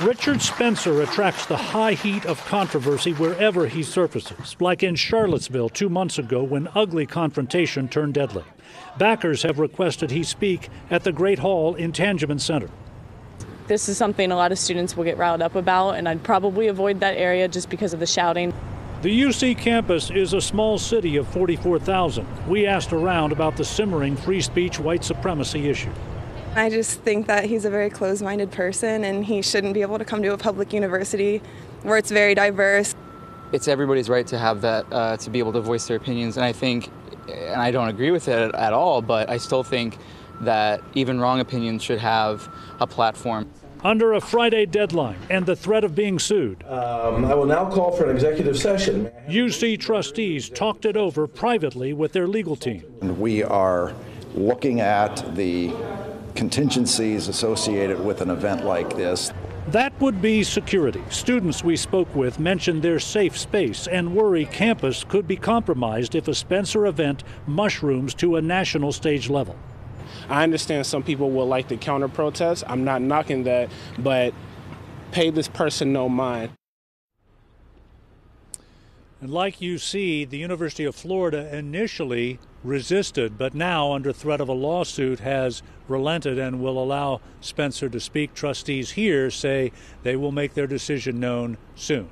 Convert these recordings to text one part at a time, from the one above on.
Richard Spencer attracts the high heat of controversy wherever he surfaces, like in Charlottesville 2 months ago when ugly confrontation turned deadly. Backers have requested he speak at the Great Hall in Tangeman Center. This is something a lot of students will get riled up about, and I'd probably avoid that area just because of the shouting. The UC campus is a small city of 44,000. We asked around about the simmering free speech white supremacy issue. I just think that he's a very closed-minded person, and he shouldn't be able to come to a public university where it's very diverse. It's everybody's right to have that, to be able to voice their opinions, and I think, and I don't agree with it at all, but I still think that even wrong opinions should have a platform. Under a Friday deadline and the threat of being sued, I will now call for an executive session. UC trustees talked it over privately with their legal team. We are looking at the contingencies associated with an event like this. That would be security. Students we spoke with mentioned their safe space and worry campus could be compromised if a Spencer event mushrooms to a national stage level. I understand some people would like to counter-protest. I'm not knocking that, but pay this person no mind. And like you see, the University of Florida initially resisted, but now under threat of a lawsuit has relented and will allow Spencer to speak. Trustees here say they will make their decision known soon.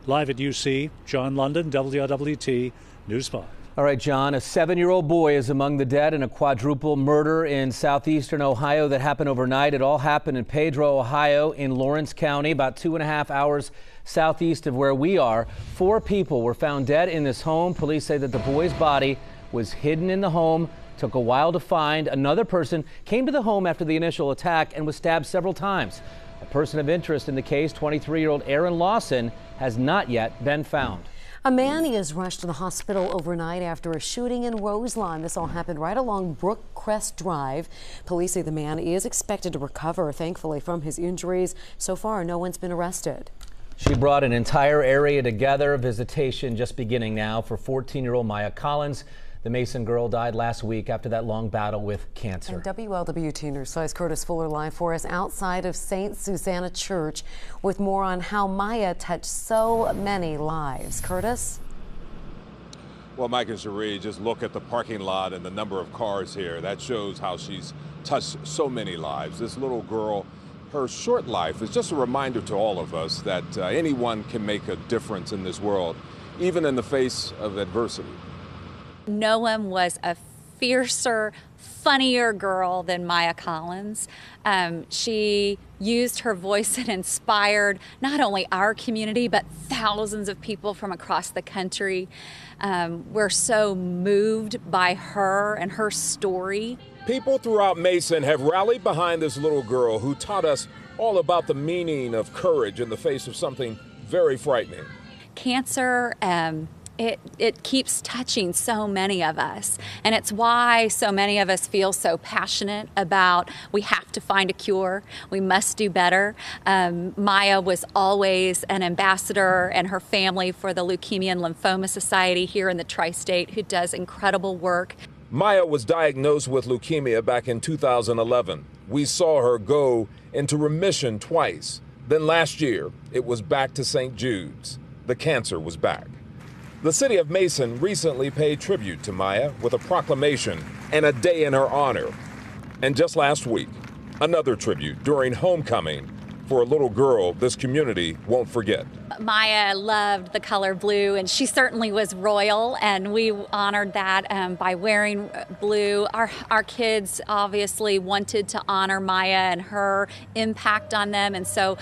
Live at UC, John London, WLWT News 5. All right, John, a 7-year-old boy is among the dead in a quadruple murder in southeastern Ohio that happened overnight. It all happened in Pedro, Ohio, in Lawrence County, about 2.5 hours southeast of where we are. 4 people were found dead in this home. Police say that the boy's body was hidden in the home, took a while to find. Another person came to the home after the initial attack and was stabbed several times. A person of interest in the case, 23-year-old Aaron Lawson, has not yet been found. A man is rushed to the hospital overnight after a shooting in Roselawn. This all happened right along Brookcrest Drive. Police say the man is expected to recover, thankfully, from his injuries. So far, no one's been arrested. She brought an entire area together. Visitation just beginning now for 14-year-old Maya Collins. The Mason girl died last week after that long battle with cancer. And WLWT News 5's Curtis Fuller live for us outside of St. Susanna Church with more on how Maya touched so many lives. Curtis? Well, Mike and Cherie, just look at the parking lot and the number of cars here. That shows how she's touched so many lives. This little girl, her short life is just a reminder to all of us that anyone can make a difference in this world, even in the face of adversity. No one was a fiercer, funnier girl than Maya Collins. She used her voice and inspired not only our community, but thousands of people from across the country. We're so moved by her and her story. People throughout Mason have rallied behind this little girl who taught us all about the meaning of courage in the face of something very frightening. Cancer, it keeps touching so many of us, and it's why so many of us feel so passionate about we have to find a cure, we must do better. Maya was always an ambassador, and her family, for the Leukemia and Lymphoma Society here in the Tri-State, who does incredible work. Maya was diagnosed with leukemia back in 2011. We saw her go into remission twice. Then last year, it was back to St. Jude's. The cancer was back. The city of Mason recently paid tribute to Maya with a proclamation and a day in her honor. And just last week, another tribute during homecoming for a little girl this community won't forget. Maya loved the color blue, and she certainly was royal, and we honored that by wearing blue. Our kids obviously wanted to honor Maya and her impact on them, and so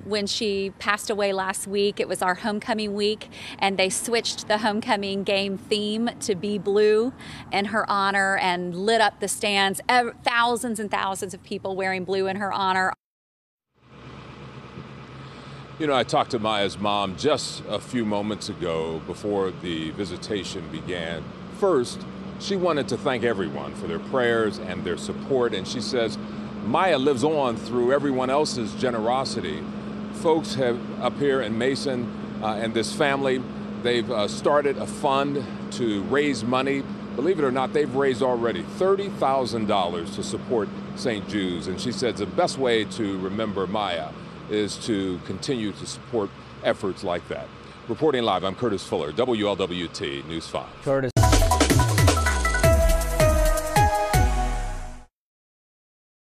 when she passed away last week, it was our homecoming week, and they switched the homecoming game theme to be blue in her honor and lit up the stands. Thousands and thousands of people wearing blue in her honor. You know, I talked to Maya's mom just a few moments ago before the visitation began. First, she wanted to thank everyone for their prayers and their support, and she says Maya lives on through everyone else's generosity. Folks have up here in Mason and this family, they've started a fund to raise money. Believe it or not, they've raised already $30,000 to support St. Jude's, and she says the best way to remember Maya is to continue to support efforts like that. Reporting live, I'm Curtis Fuller, WLWT News 5. Curtis.